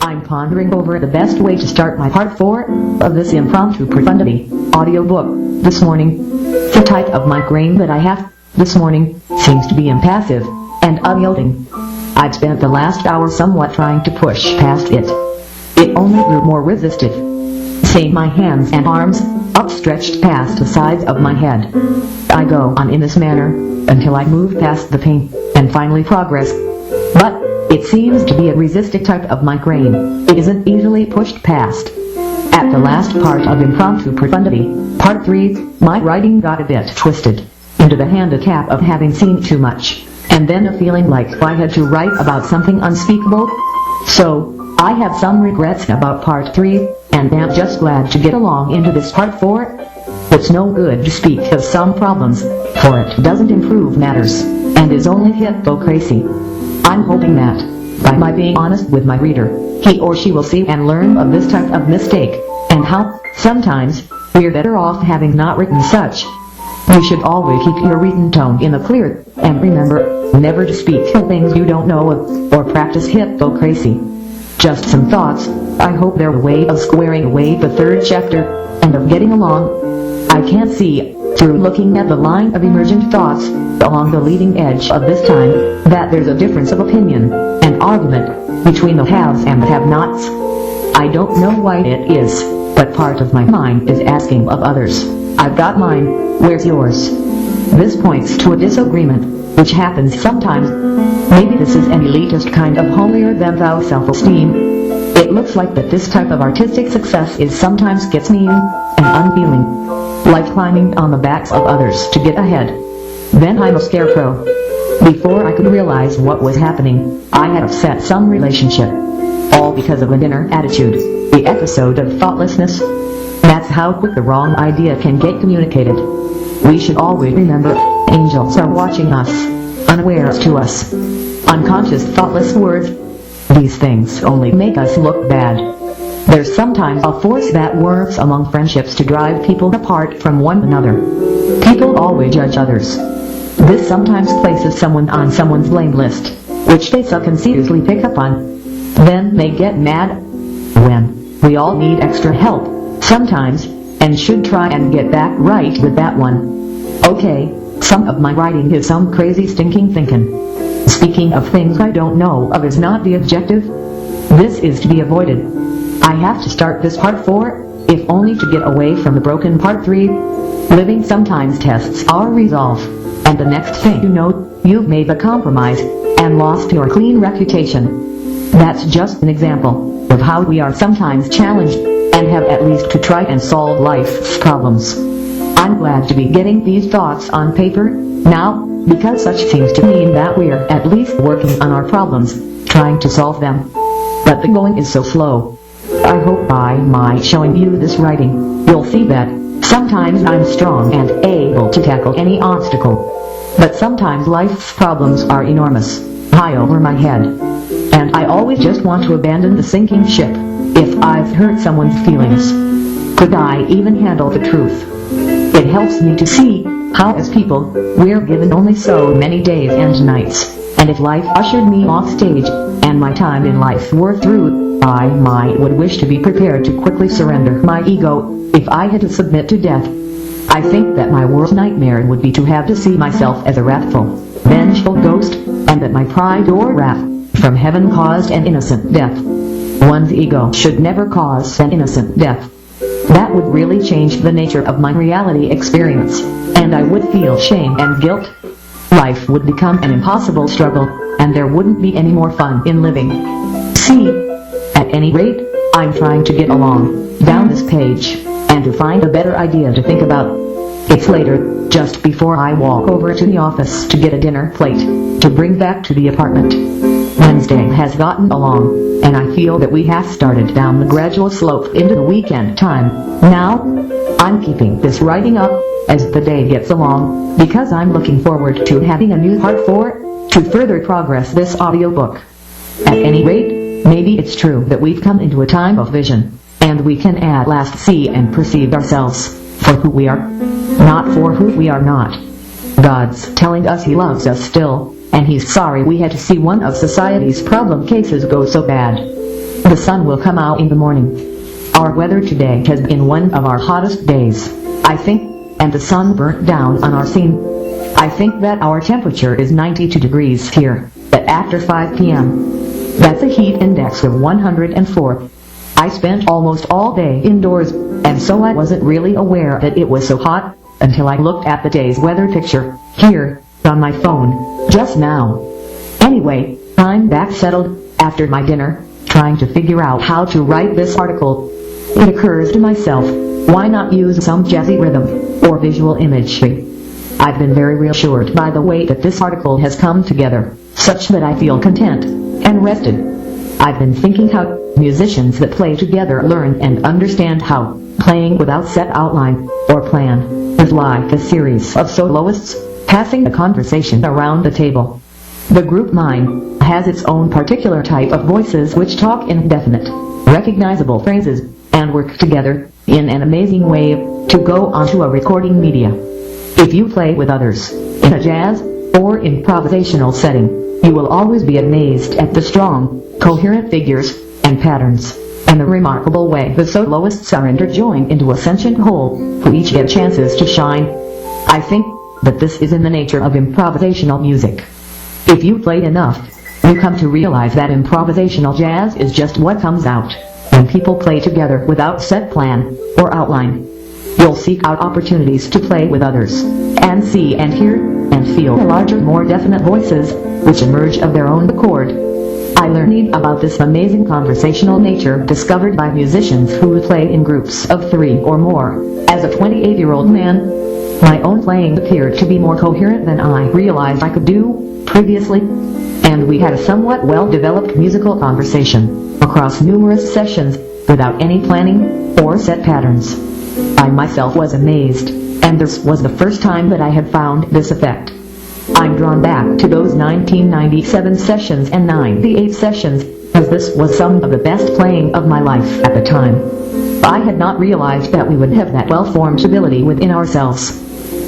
I'm pondering over the best way to start my part 4 of this impromptu profundity audiobook this morning. The type of migraine that I have this morning seems to be impassive and unyielding. I've spent the last hour somewhat trying to push past it. It only grew more resistive. Seeing my hands and arms upstretched past the sides of my head, I go on in this manner until I move past the pain and finally progress. But it seems to be a resistive type of migraine. It isn't easily pushed past. At the last part of Impromptu Profundity, Part 3, my writing got a bit twisted into the handicap of having seen too much, and then a feeling like I had to write about something unspeakable. So, I have some regrets about Part 3, and am just glad to get along into this Part 4. It's no good to speak of some problems, for it doesn't improve matters, and is only hypocrisy. I'm hoping that, by my being honest with my reader, he or she will see and learn of this type of mistake, and how, sometimes, we're better off having not written such. You should always keep your written tone in the clear, and remember, never to speak of things you don't know of, or practice hypocrisy. Just some thoughts. I hope they're a way of squaring away the third chapter, and of getting along. I can't see, through looking at the line of emergent thoughts along the leading edge of this time, that there's a difference of opinion and argument between the haves and the have-nots. I don't know why it is, but part of my mind is asking of others, I've got mine, where's yours? This points to a disagreement, which happens sometimes. Maybe this is an elitist kind of holier-than-thou self-esteem. It looks like that this type of artistic success is sometimes gets mean and unfeeling, like climbing on the backs of others to get ahead. Then I'm a scarecrow. Before I could realize what was happening, I had upset some relationship. All because of an inner attitude, the episode of thoughtlessness. That's how quick the wrong idea can get communicated. We should always remember, angels are watching us, unawares to us. Unconscious, thoughtless words. These things only make us look bad. There's sometimes a force that works among friendships to drive people apart from one another. People always judge others. This sometimes places someone on someone's blame list, which they subconsciously pick up on. Then they get mad when we all need extra help sometimes, and should try and get back right with that one. Okay, some of my writing is some crazy stinking thinking. Speaking of things I don't know of is not the objective. This is to be avoided. I have to start this Part 4, if only to get away from the broken Part 3. Living sometimes tests our resolve, and the next thing you know, you've made a compromise, and lost your clean reputation. That's just an example of how we are sometimes challenged, and have at least to try and solve life's problems. I'm glad to be getting these thoughts on paper now, because such seems to mean that we're at least working on our problems, trying to solve them. But the going is so slow. I hope by my showing you this writing, you'll see that sometimes I'm strong and able to tackle any obstacle. But sometimes life's problems are enormous, high over my head. And I always just want to abandon the sinking ship, if I've hurt someone's feelings. Could I even handle the truth? It helps me to see how as people, we're given only so many days and nights, and if life ushered me off stage, and my time in life were through, I would wish to be prepared to quickly surrender my ego, if I had to submit to death. I think that my worst nightmare would be to have to see myself as a wrathful, vengeful ghost, and that my pride or wrath from heaven caused an innocent death. One's ego should never cause an innocent death. That would really change the nature of my reality experience, and I would feel shame and guilt. Life would become an impossible struggle, and there wouldn't be any more fun in living. See, at any rate, I'm trying to get along down this page, and to find a better idea to think about. It's later, just before I walk over to the office to get a dinner plate to bring back to the apartment. Wednesday has gotten along, and I feel that we have started down the gradual slope into the weekend time. Now, I'm keeping this writing up as the day gets along, because I'm looking forward to having a new Part 4 to further progress this audiobook. At any rate, maybe it's true that we've come into a time of vision, and we can at last see and perceive ourselves for who we are, not for who we are not. God's telling us He loves us still, and He's sorry we had to see one of society's problem cases go so bad. The sun will come out in the morning. Our weather today has been one of our hottest days, I think, and the sun burnt down on our scene. I think that our temperature is 92 degrees here, but after 5 p.m. That's a heat index of 104. I spent almost all day indoors, and so I wasn't really aware that it was so hot, until I looked at the day's weather picture, here, on my phone, just now. Anyway, I'm back settled, after my dinner, trying to figure out how to write this article. It occurs to myself, why not use some jazzy rhythm, or visual imagery? I've been very reassured by the way that this article has come together, such that I feel content, and rested. I've been thinking how musicians that play together learn and understand how playing without set outline, or plan, is like a series of soloists, passing the conversation around the table. The group mind has its own particular type of voices which talk in definite, recognizable phrases, and work together, in an amazing way, to go onto a recording media. If you play with others, in a jazz, or improvisational setting, you will always be amazed at the strong, coherent figures, and patterns, and the remarkable way the soloists are interjoined into a sentient whole, who each get chances to shine. I think that this is in the nature of improvisational music. If you play enough, you come to realize that improvisational jazz is just what comes out when people play together without set plan or outline. You'll seek out opportunities to play with others, and see and hear, and feel the larger, more definite voices, which emerge of their own accord. I learned about this amazing conversational nature discovered by musicians who play in groups of 3 or more. As a 28-year-old man, my own playing appeared to be more coherent than I realized I could do previously, and we had a somewhat well-developed musical conversation across numerous sessions without any planning or set patterns. I myself was amazed, and this was the first time that I had found this effect. I'm drawn back to those 1997 sessions and 98 sessions, as this was some of the best playing of my life at the time. I had not realized that we would have that well-formed ability within ourselves.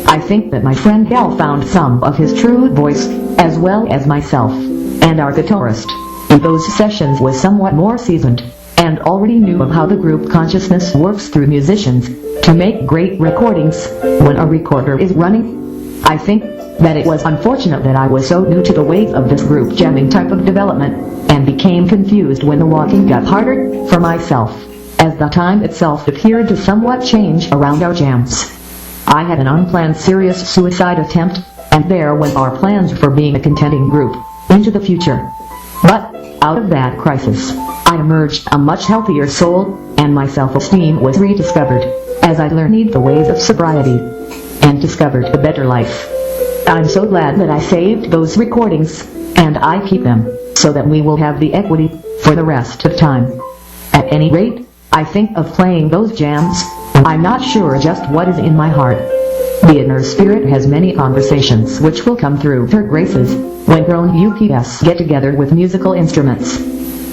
I think that my friend Gal found some of his true voice, as well as myself, and our guitarist, in those sessions was somewhat more seasoned, and already knew of how the group consciousness works through musicians, to make great recordings, when a recorder is running. I think that it was unfortunate that I was so new to the ways of this group jamming type of development, and became confused when the walking got harder, for myself, as the time itself appeared to somewhat change around our jams. I had an unplanned serious suicide attempt, and there went our plans for being a contending group, into the future. But, out of that crisis, I emerged a much healthier soul, and my self-esteem was rediscovered, as I learned the ways of sobriety, and discovered a better life. I'm so glad that I saved those recordings, and I keep them, so that we will have the equity, for the rest of time. At any rate, I think of playing those jams, when I'm not sure just what is in my heart. The inner spirit has many conversations which will come through her graces, when grown UPS get together with musical instruments.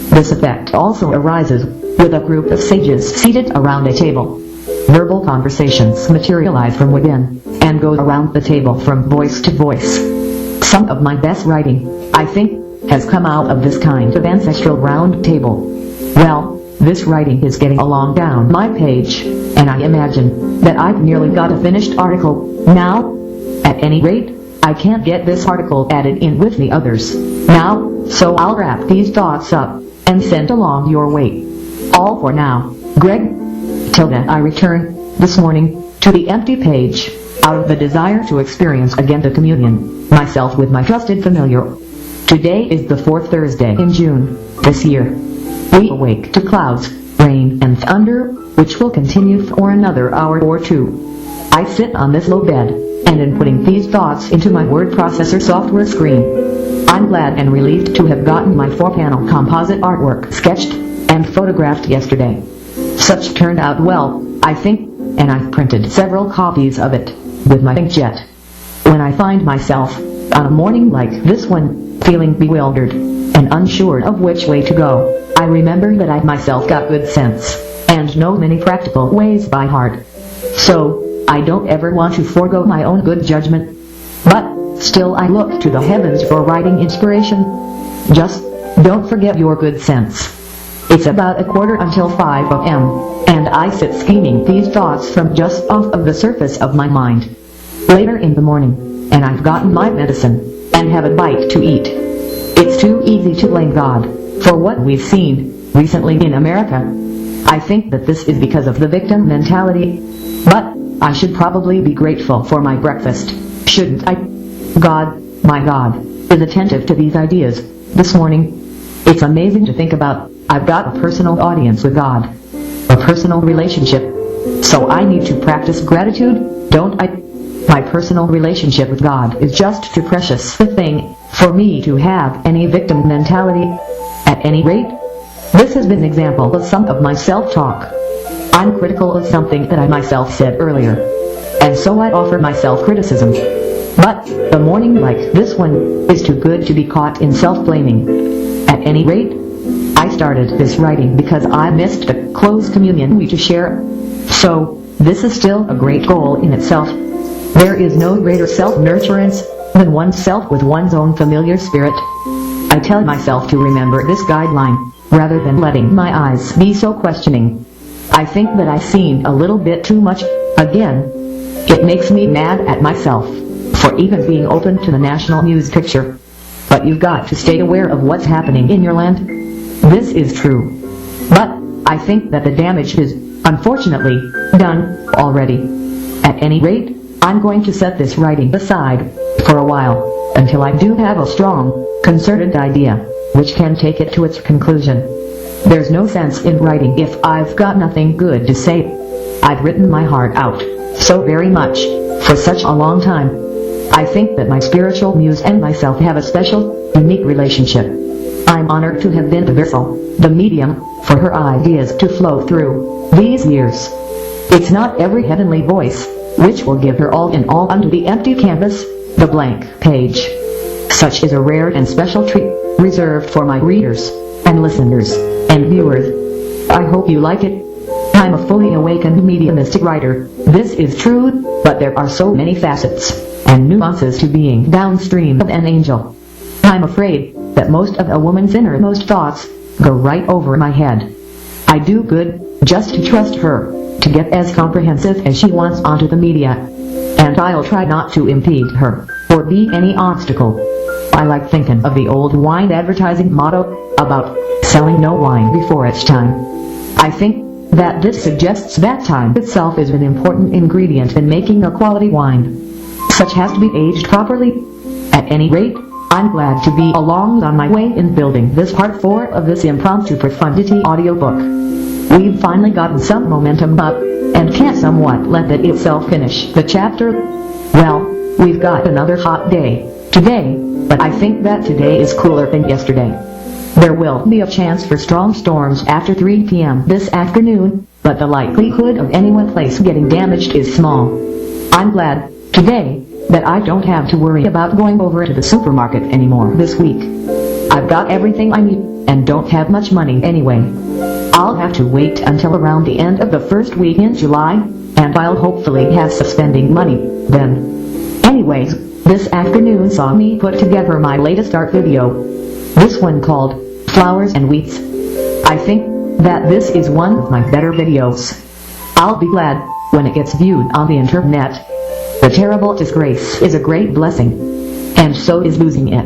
This effect also arises, with a group of sages seated around a table. Verbal conversations materialize from within, and go around the table from voice to voice. Some of my best writing, I think, has come out of this kind of ancestral round table. Well, this writing is getting along down my page, and I imagine that I've nearly got a finished article now. At any rate, I can't get this article added in with the others now, so I'll wrap these thoughts up and send along your way. All for now, Greg. Till then I return, this morning, to the empty page, out of the desire to experience again the communion, myself with my trusted familiar. Today is the 4th Thursday in June, this year. We awake to clouds, rain and thunder, which will continue for another hour or two. I sit on this low bed, and in putting these thoughts into my word processor software screen, I'm glad and relieved to have gotten my 4-panel composite artwork sketched and photographed yesterday. Such turned out well, I think, and I've printed several copies of it, with my inkjet. When I find myself, on a morning like this one, feeling bewildered, and unsure of which way to go, I remember that I myself got good sense, and know many practical ways by heart. So, I don't ever want to forego my own good judgment. But, still I look to the heavens for writing inspiration. Just, don't forget your good sense. It's about 5:15 a.m., and I sit scheming these thoughts from just off of the surface of my mind. Later in the morning, and I've gotten my medicine, and have a bite to eat. It's too easy to blame God for what we've seen recently in America. I think that this is because of the victim mentality, but I should probably be grateful for my breakfast, shouldn't I? God, my God, is attentive to these ideas this morning. It's amazing to think about. I've got a personal audience with God, a personal relationship, so I need to practice gratitude, don't I? My personal relationship with God is just too precious a thing for me to have any victim mentality. At any rate, this has been an example of some of my self-talk. I'm critical of something that I myself said earlier, and so I offer myself criticism. But a morning like this one is too good to be caught in self-blaming. At any rate, I started this writing because I missed the close communion we to share. So, this is still a great goal in itself. There is no greater self-nurturance than oneself with one's own familiar spirit. I tell myself to remember this guideline, rather than letting my eyes be so questioning. I think that I've seen a little bit too much, again. It makes me mad at myself for even being open to the national news picture. But you've got to stay aware of what's happening in your land. This is true. But I think that the damage is, unfortunately, done already. At any rate, I'm going to set this writing aside for a while, until I do have a strong, concerted idea, which can take it to its conclusion. There's no sense in writing if I've got nothing good to say. I've written my heart out so very much for such a long time. I think that my spiritual muse and myself have a special, unique relationship. I'm honored to have been the vessel, the medium, for her ideas to flow through these years. It's not every heavenly voice which will give her all in all unto the empty canvas, the blank page. Such is a rare and special treat, reserved for my readers, and listeners, and viewers. I hope you like it. I'm a fully awakened mediumistic writer, this is true, but there are so many facets and nuances to being downstream of an angel. I'm afraid that most of a woman's innermost thoughts go right over my head. I do good just to trust her to get as comprehensive as she wants onto the media, and I'll try not to impede her or be any obstacle. I like thinking of the old wine advertising motto about selling no wine before its time. I think that this suggests that time itself is an important ingredient in making a quality wine. Such has to be aged properly. At any rate, I'm glad to be along on my way in building this part 4 of this Impromptu Profundity audiobook. We've finally gotten some momentum up, and can't somewhat let that itself finish the chapter. Well, we've got another hot day today, but I think that today is cooler than yesterday. There will be a chance for strong storms after 3 p.m. this afternoon, but the likelihood of any one place getting damaged is small. I'm glad today that I don't have to worry about going over to the supermarket anymore this week. I've got everything I need, and don't have much money anyway. I'll have to wait until around the end of the first week in July, and I'll hopefully have some spending money then. Anyways, this afternoon saw me put together my latest art video. This one called Flowers and Weeds. I think that this is one of my better videos. I'll be glad when it gets viewed on the internet. The terrible disgrace is a great blessing, and so is losing it.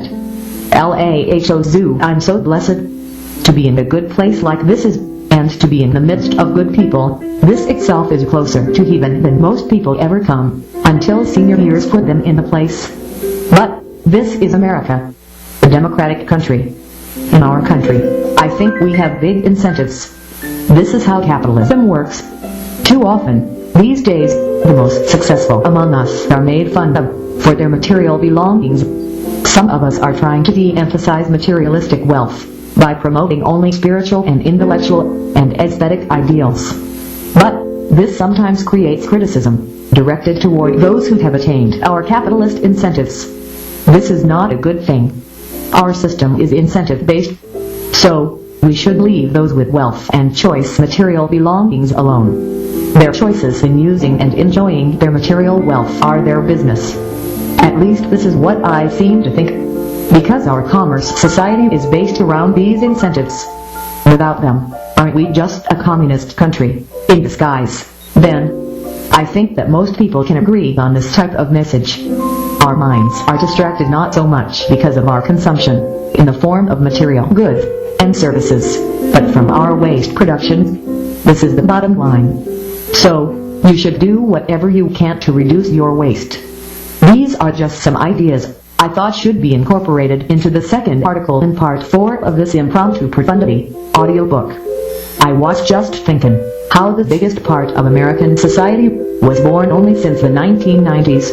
LAHO I'm so blessed to be in a good place like this is, and to be in the midst of good people. This itself is closer to heaven than most people ever come, until senior years put them in the place. But this is America, a democratic country. In our country, I think we have big incentives. This is how capitalism works. Too often, these days, the most successful among us are made fun of for their material belongings. Some of us are trying to de-emphasize materialistic wealth by promoting only spiritual and intellectual and aesthetic ideals. But this sometimes creates criticism directed toward those who have attained our capitalist incentives. This is not a good thing. Our system is incentive-based, so we should leave those with wealth and choice material belongings alone. Their choices in using and enjoying their material wealth are their business. At least this is what I seem to think, because our commerce society is based around these incentives. Without them, aren't we just a communist country in disguise? Then, I think that most people can agree on this type of message. Our minds are distracted not so much because of our consumption, in the form of material goods and services, but from our waste production. This is the bottom line. So, you should do whatever you can to reduce your waste. These are just some ideas I thought should be incorporated into the second article in part 4 of this Impromptu Profundity audiobook. I was just thinking how the biggest part of American society was born only since the 1990s.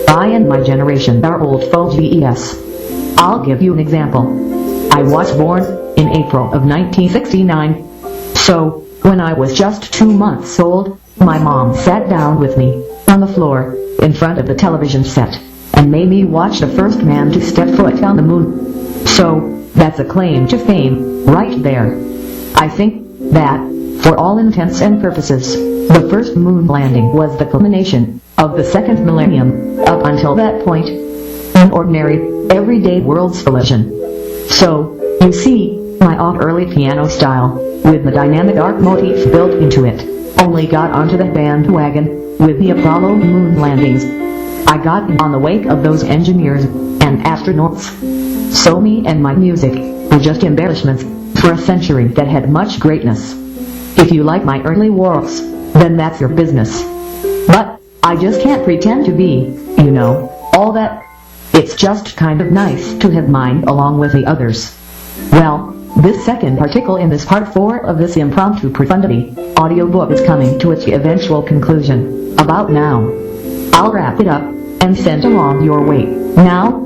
I and my generation are old fogies. I'll give you an example. I was born in April of 1969. So, when I was just 2 months old, my mom sat down with me on the floor in front of the television set and made me watch the first man to step foot on the moon. So, that's a claim to fame, right there. I think that, for all intents and purposes, the first moon landing was the culmination of the second millennium. Up until that point, an ordinary, everyday world's religion. So, you see, my early piano style, with the dynamic arc motif built into it, only got onto the bandwagon with the Apollo moon landings. I got in on the wake of those engineers and astronauts. So me and my music were just embellishments for a century that had much greatness. If you like my early works, then that's your business. But I just can't pretend to be, all that. It's just kind of nice to have mine along with the others. Well, this second article in this part 4 of this Impromptu Profundity audiobook is coming to its eventual conclusion about now. I'll wrap it up and send along your way. Now,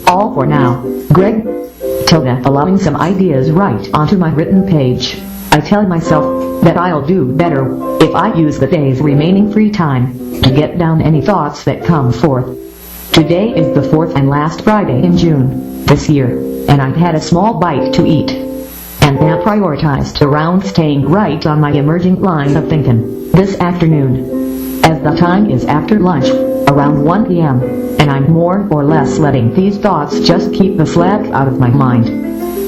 all for now. Greg, allowing some ideas right onto my written page. I tell myself that I'll do better if I use the day's remaining free time to get down any thoughts that come forth. Today is the 4th and last Friday in June this year, and I've had a small bite to eat, and am prioritized around staying right on my emerging line of thinking this afternoon, as the time is after lunch, around 1 p.m., and I'm more or less letting these thoughts just keep the slack out of my mind.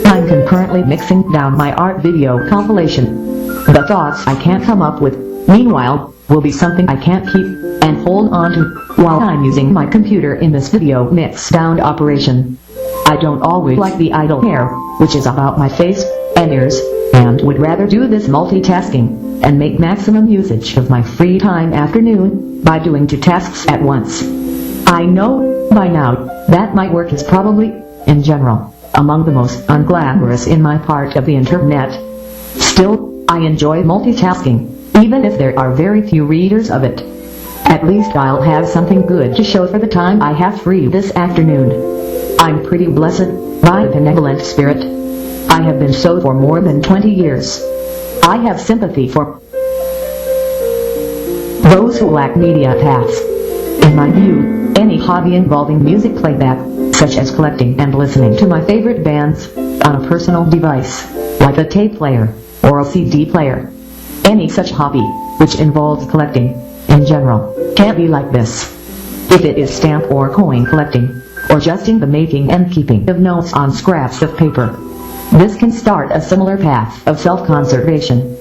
I'm concurrently mixing down my art video compilation. The thoughts I can't come up with, meanwhile, will be something I can't keep and hold on to while I'm using my computer in this video mix down operation. I don't always like the idle hair, which is about my face and ears, and would rather do this multitasking and make maximum usage of my free time afternoon by doing 2 tasks at once. I know by now that my work is probably, in general, among the most unglamorous in my part of the internet. Still, I enjoy multitasking, even if there are very few readers of it. At least I'll have something good to show for the time I have free this afternoon. I'm pretty blessed by a benevolent spirit. I have been so for more than 20 years. I have sympathy for those who lack media paths. In my view, any hobby involving music playback, such as collecting and listening to my favorite bands on a personal device, like a tape player or a CD player, any such hobby which involves collecting, in general, can't be like this. If it is stamp or coin collecting, or just in the making and keeping of notes on scraps of paper, this can start a similar path of self-conservation.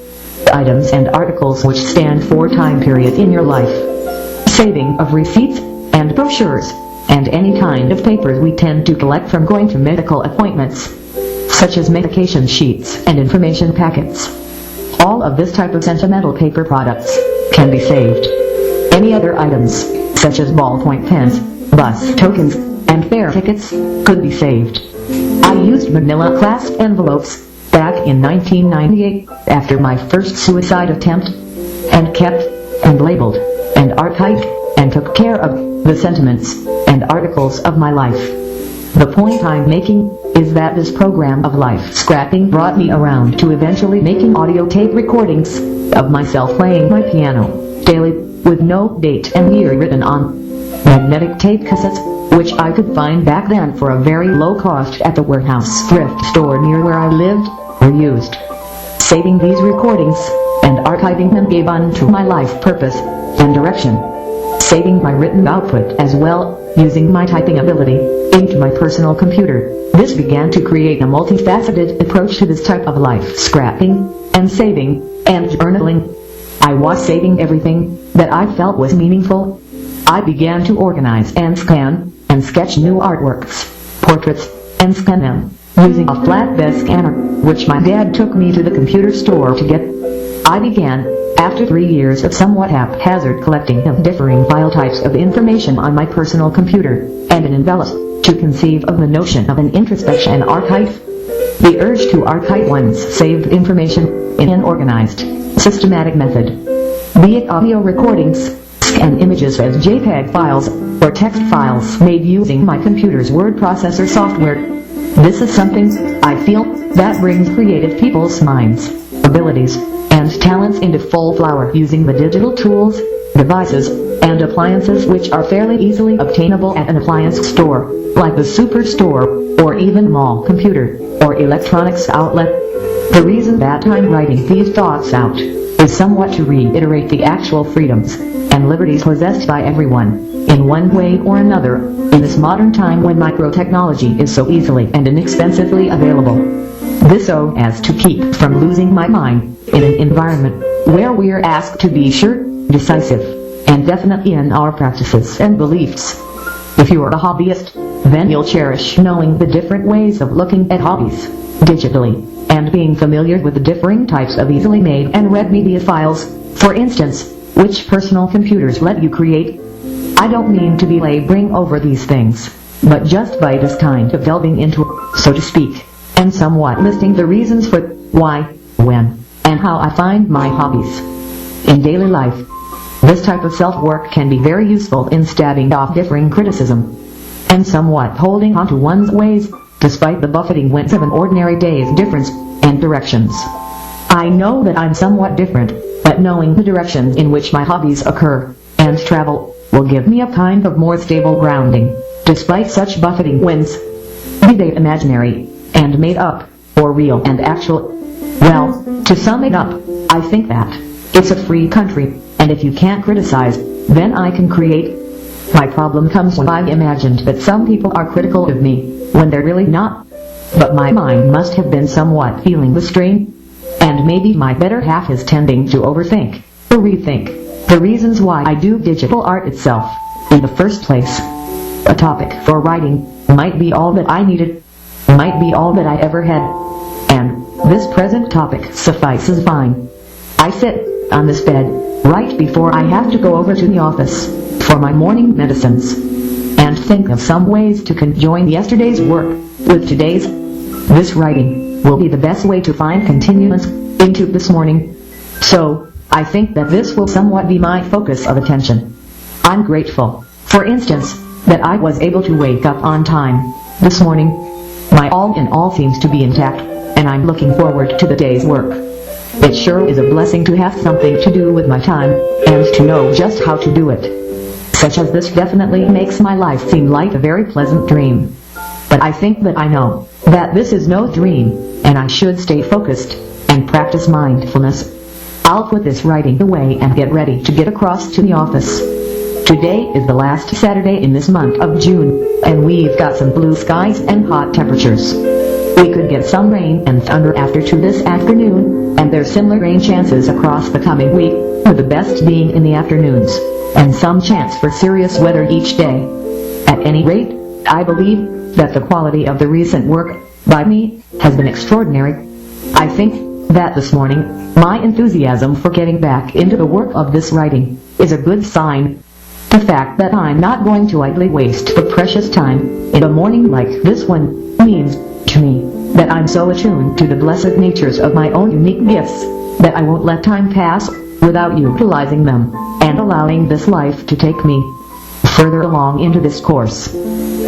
Items and articles which stand for time period in your life. Saving of receipts and brochures, and any kind of papers we tend to collect from going to medical appointments, such as medication sheets and information packets. All of this type of sentimental paper products can be saved. Any other items, such as ballpoint pens, bus tokens, and fare tickets, could be saved. I used manila clasped envelopes back in 1998 after my first suicide attempt, and kept, and labeled, and archived, and took care of the sentiments and articles of my life. The point I'm making is that this program of life scrapping brought me around to eventually making audio tape recordings of myself playing my piano daily, with no date and year written on magnetic tape cassettes, which I could find back then for a very low cost at the warehouse thrift store near where I lived, were used. Saving these recordings and archiving them gave unto my life purpose and direction. Saving my written output as well, using my typing ability, into my personal computer. This began to create a multifaceted approach to this type of life: scrapping, and saving, and journaling. I was saving everything that I felt was meaningful. I began to organize and scan, and sketch new artworks, portraits, and scan them, using a flatbed scanner, which my dad took me to the computer store to get. I began, after 3 years of somewhat haphazard collecting of differing file types of information on my personal computer, and an envelope, to conceive of the notion of an introspection archive. The urge to archive one's saved information in an organized, systematic method, be it audio recordings, and images as JPEG files, or text files made using my computer's word processor software. This is something, I feel, that brings creative people's minds, abilities, and talents into full flower using the digital tools, devices, and appliances which are fairly easily obtainable at an appliance store, like the superstore, or even mall computer, or electronics outlet. The reason that I'm writing these thoughts out is somewhat to reiterate the actual freedoms and liberties possessed by everyone, in one way or another, in this modern time when microtechnology is so easily and inexpensively available. This so as to keep from losing my mind in an environment where we are asked to be sure, decisive, and definite in our practices and beliefs. If you are a hobbyist, then you'll cherish knowing the different ways of looking at hobbies, digitally, and being familiar with the differing types of easily made and read media files, for instance, which personal computers let you create. I don't mean to be laboring over these things, but just by this kind of delving into, so to speak, and somewhat listing the reasons for why, when, and how I find my hobbies in daily life. This type of self-work can be very useful in staving off differing criticism, and somewhat holding on to one's ways, despite the buffeting winds of an ordinary day's difference and directions. I know that I'm somewhat different, but knowing the directions in which my hobbies occur and travel will give me a kind of more stable grounding, despite such buffeting winds, be they imaginary and made up, or real and actual. Well, to sum it up, I think that it's a free country, and if you can't criticize, then I can create. My problem comes when I imagined that some people are critical of me, when they're really not. But my mind must have been somewhat feeling the strain, and maybe my better half is tending to overthink, or rethink, the reasons why I do digital art itself, in the first place. A topic for writing might be all that I needed, might be all that I ever had, and this present topic suffices fine. I sit on this bed right before I have to go over to the office for my morning medicines, and think of some ways to conjoin yesterday's work with today's. This writing will be the best way to find continuance into this morning, so I think that this will somewhat be my focus of attention. I'm grateful, for instance, that I was able to wake up on time this morning. My all in all seems to be intact, and I'm looking forward to the day's work. It sure is a blessing to have something to do with my time, and to know just how to do it. Such as this definitely makes my life seem like a very pleasant dream. But I think that I know that this is no dream, and I should stay focused and practice mindfulness. I'll put this writing away and get ready to get across to the office. Today is the last Saturday in this month of June, and we've got some blue skies and hot temperatures. We could get some rain and thunder after 2 this afternoon, and there's similar rain chances across the coming week, with the best being in the afternoons, and some chance for serious weather each day. At any rate, I believe that the quality of the recent work by me has been extraordinary. I think that this morning, my enthusiasm for getting back into the work of this writing is a good sign. The fact that I'm not going to idly waste the precious time in a morning like this one means to me that I'm so attuned to the blessed natures of my own unique gifts that I won't let time pass without utilizing them and allowing this life to take me further along into this course.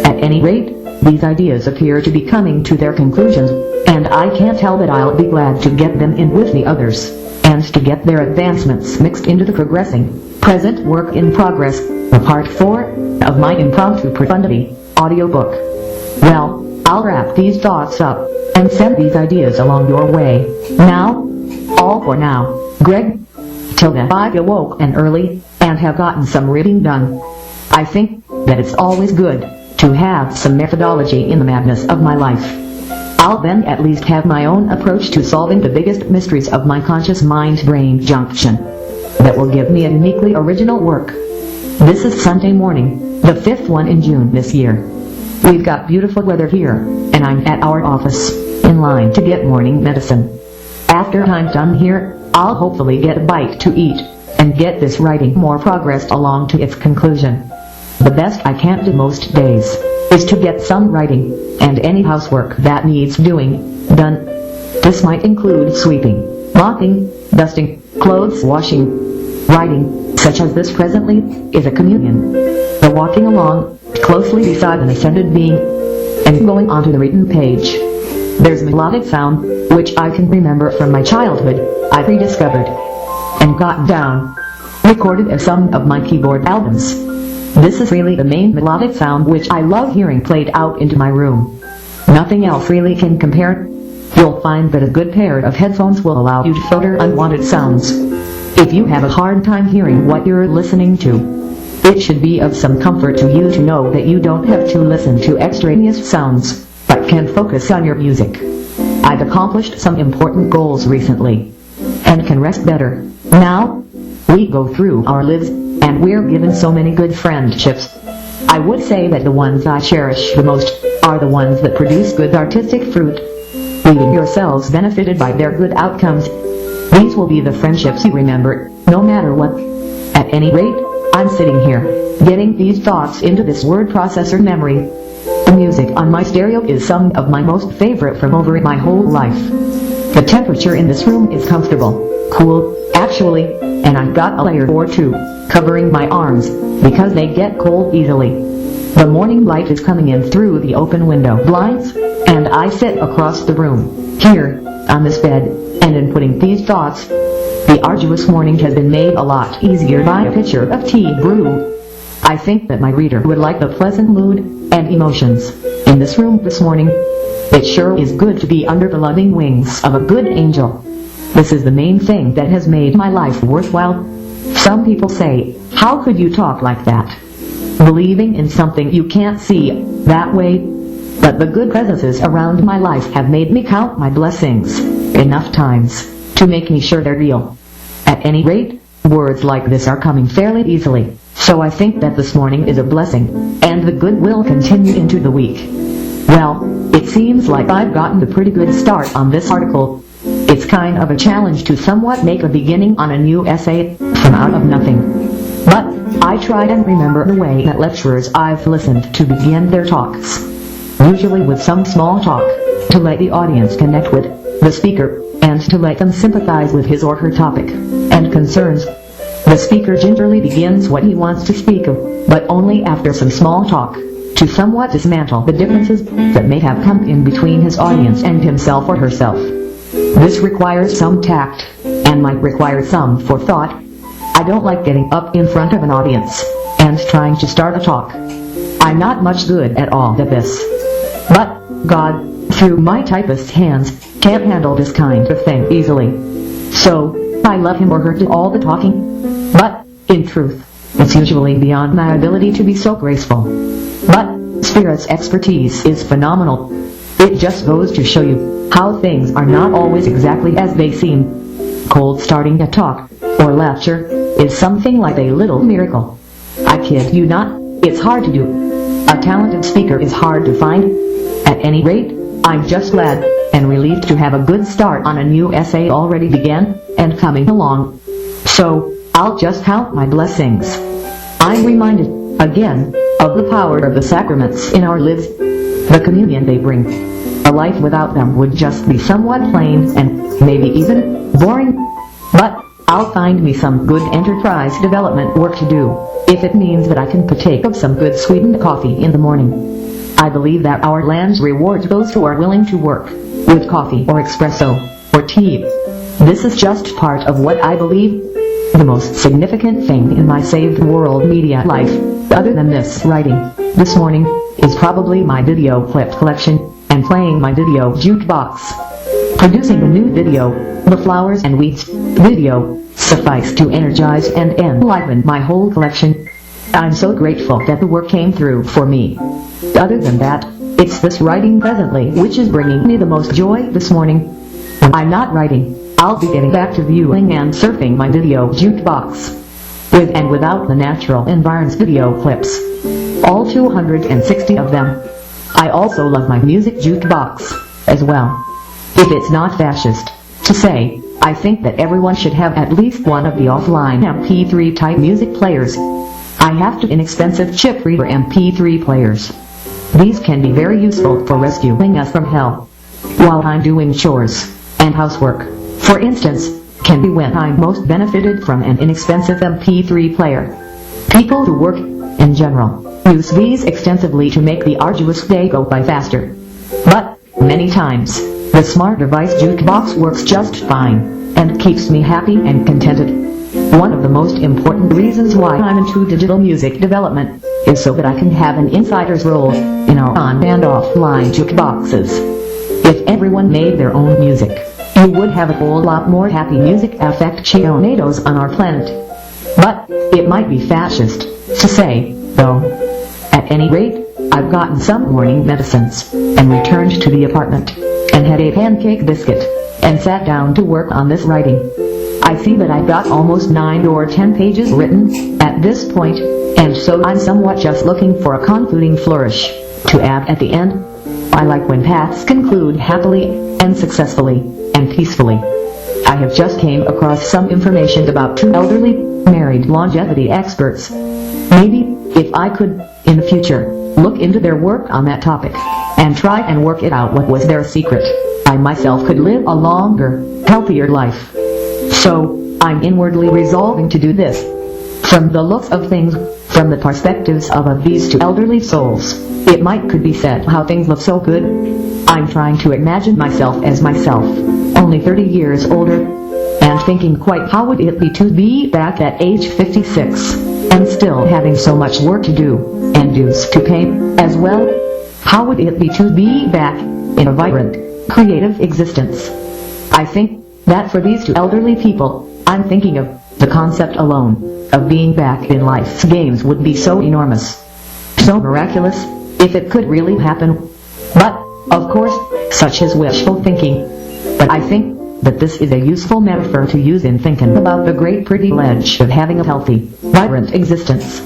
At any rate, these ideas appear to be coming to their conclusions, and I can't help but I'll be glad to get them in with the others, and to get their advancements mixed into the progressing, present work in progress, Part 4 of my Impromptu Profundity audiobook. Well, I'll wrap these thoughts up and send these ideas along your way. Now, all for now, Greg. Till then I awoke and early, and have gotten some reading done. I think that it's always good to have some methodology in the madness of my life. I'll then at least have my own approach to solving the biggest mysteries of my conscious mind-brain junction that will give me a uniquely original work. This is Sunday morning, the 5th one in June this year. We've got beautiful weather here, and I'm at our office, in line to get morning medicine. After I'm done here, I'll hopefully get a bite to eat, and get this writing more progressed along to its conclusion. The best I can do most days is to get some writing, and any housework that needs doing, done. This might include sweeping, mopping, dusting, clothes washing, writing, such as this presently, is a communion. The walking along, closely beside an ascended being, and going onto the written page. There's melodic sound, which I can remember from my childhood, I've rediscovered, and gotten down, recorded as some of my keyboard albums. This is really the main melodic sound which I love hearing played out into my room. Nothing else really can compare. You'll find that a good pair of headphones will allow you to filter unwanted sounds. If you have a hard time hearing what you're listening to, it should be of some comfort to you to know that you don't have to listen to extraneous sounds, but can focus on your music. I've accomplished some important goals recently, and can rest better. Now, we go through our lives, and we're given so many good friendships. I would say that the ones I cherish the most are the ones that produce good artistic fruit, leaving yourselves benefited by their good outcomes. These will be the friendships you remember, no matter what. At any rate, I'm sitting here, getting these thoughts into this word processor memory. The music on my stereo is some of my most favorite from over my whole life. The temperature in this room is comfortable, cool, actually, and I've got a layer or two covering my arms, because they get cold easily. The morning light is coming in through the open window blinds, and I sit across the room, here, on this bed, and in putting these thoughts, the arduous morning has been made a lot easier by a pitcher of tea brew. I think that my reader would like the pleasant mood and emotions in this room this morning. It sure is good to be under the loving wings of a good angel. This is the main thing that has made my life worthwhile. Some people say, how could you talk like that? Believing in something you can't see that way. But the good presences around my life have made me count my blessings enough times to make me sure they're real. At any rate, words like this are coming fairly easily, so I think that this morning is a blessing, and the good will continue into the week. Well, it seems like I've gotten a pretty good start on this article. It's kind of a challenge to somewhat make a beginning on a new essay from out of nothing. But I try and remember the way that lecturers I've listened to begin their talks, usually with some small talk, to let the audience connect with the speaker, and to let them sympathize with his or her topic and concerns. The speaker gingerly begins what he wants to speak of, but only after some small talk, to somewhat dismantle the differences that may have come in between his audience and himself or herself. This requires some tact, and might require some forethought. I don't like getting up in front of an audience and trying to start a talk. I'm not much good at all at this. But God, through my typist hands, can't handle this kind of thing easily. So, I let him or her do all the talking. But, in truth, it's usually beyond my ability to be so graceful. But, Spirit's expertise is phenomenal. It just goes to show you how things are not always exactly as they seem. Cold starting a talk, or lecture, is something like a little miracle. I kid you not, it's hard to do. A talented speaker is hard to find. At any rate, I'm just glad and relieved to have a good start on a new essay already began and coming along. So, I'll just count my blessings. I'm reminded, again, of the power of the sacraments in our lives, the communion they bring. A life without them would just be somewhat plain and maybe even boring. But I'll find me some good enterprise development work to do, if it means that I can partake of some good sweetened coffee in the morning. I believe that our land rewards those who are willing to work, with coffee or espresso, or tea. This is just part of what I believe. The most significant thing in my saved world media life, other than this writing, this morning, is probably my video clip collection, and playing my video jukebox. Producing the new video, the Flowers and Weeds video, suffice to energize and enliven my whole collection. I'm so grateful that the work came through for me. Other than that, it's this writing presently which is bringing me the most joy this morning. When I'm not writing, I'll be getting back to viewing and surfing my video jukebox. With and without the natural environs video clips. All 260 of them. I also love my music jukebox, as well. If it's not fascist to say, I think that everyone should have at least one of the offline MP3 type music players. I have two inexpensive chip reader MP3 players. These can be very useful for rescuing us from hell while I'm doing chores and housework. For instance, can be when I'm most benefited from an inexpensive MP3 player. People who work, in general, use these extensively to make the arduous day go by faster. But, many times, the smart device jukebox works just fine, and keeps me happy and contented. One of the most important reasons why I'm into digital music development is so that I can have an insider's role in our on and offline jukeboxes. If everyone made their own music, you would have a whole lot more happy music aficionados on our planet. But, it might be fascist to say, though. At any rate, I've gotten some morning medicines, and returned to the apartment, and had a pancake biscuit, and sat down to work on this writing. I see that I've got almost 9 or 10 pages written, at this point, and so I'm somewhat just looking for a concluding flourish to add at the end. I like when paths conclude happily, and successfully, and peacefully. I have just came across some information about two elderly, married longevity experts. Maybe, if I could, in the future, look into their work on that topic, and try and work it out what was their secret, I myself could live a longer, healthier life. So, I'm inwardly resolving to do this. From the looks of things, from the perspectives of these two elderly souls, it might could be said how things look so good. I'm trying to imagine myself as myself, only 30 years older, and thinking quite how would it be to be back at age 56, and still having so much work to do, and dues to pay, as well. How would it be to be back in a vibrant, creative existence? I think that for these two elderly people, I'm thinking of the concept alone of being back in life's games would be so enormous, so miraculous, if it could really happen. But, of course, such is wishful thinking. But I think that this is a useful metaphor to use in thinking about the great privilege of having a healthy, vibrant existence.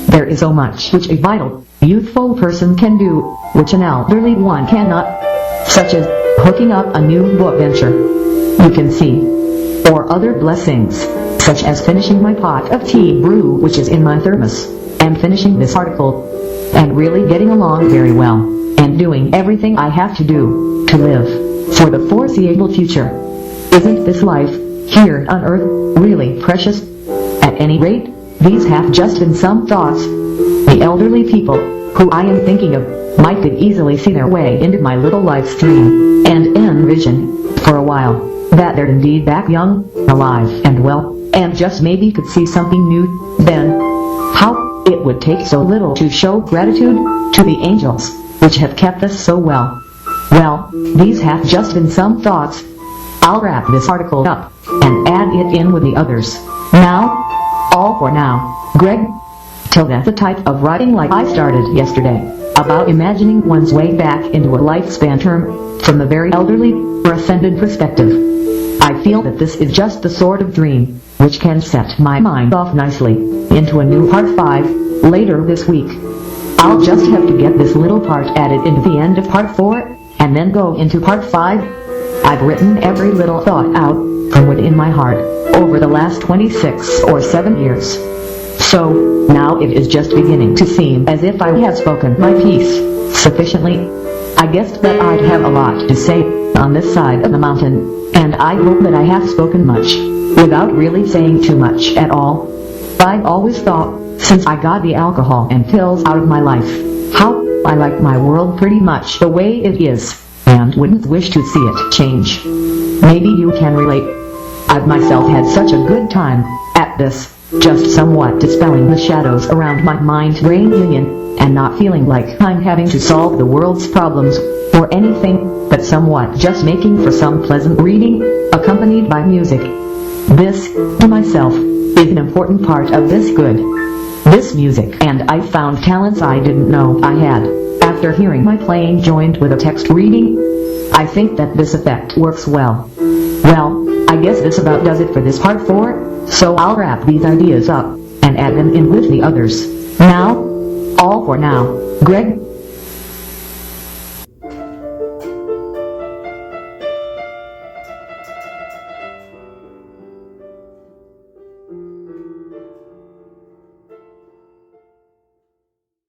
There is so much which a vital, youthful person can do, which an elderly one cannot, such as hooking up a new book venture, you can see, or other blessings, such as finishing my pot of tea brew which is in my thermos, and finishing this article, and really getting along very well, and doing everything I have to do to live for the foreseeable future. Isn't this life, here on earth, really precious? At any rate, these have just been some thoughts. The elderly people, who I am thinking of, might could easily see their way into my little life stream, and envision, for a while, that they're indeed back young, alive and well, and just maybe could see something new, then. How it would take so little to show gratitude to the angels, which have kept us so well. Well, these have just been some thoughts. I'll wrap this article up, and add it in with the others. Now, all for now, Greg. Till then, the type of writing like I started yesterday, about imagining one's way back into a lifespan term, from the very elderly, or ascended perspective. I feel that this is just the sort of dream, which can set my mind off nicely, into a new part 5, later this week. I'll just have to get this little part added into the end of part 4, and then go into part 5. I've written every little thought out, from within my heart, over the last 26 or 7 years. So, now it is just beginning to seem as if I have spoken my piece sufficiently. I guessed that I'd have a lot to say on this side of the mountain, and I hope that I have spoken much, without really saying too much at all. I've always thought, since I got the alcohol and pills out of my life, how I like my world pretty much the way it is, and wouldn't wish to see it change. Maybe you can relate. I've myself had such a good time at this, just somewhat dispelling the shadows around my mind-brain union, and not feeling like I'm having to solve the world's problems, or anything, but somewhat just making for some pleasant reading, accompanied by music. This, to myself, is an important part of this good this music, and I found talents I didn't know I had. After hearing my playing joined with a text reading, I think that this effect works well. Well, I guess this about does it for this part 4, so I'll wrap these ideas up and add them in with the others. Now, all for now. Greg?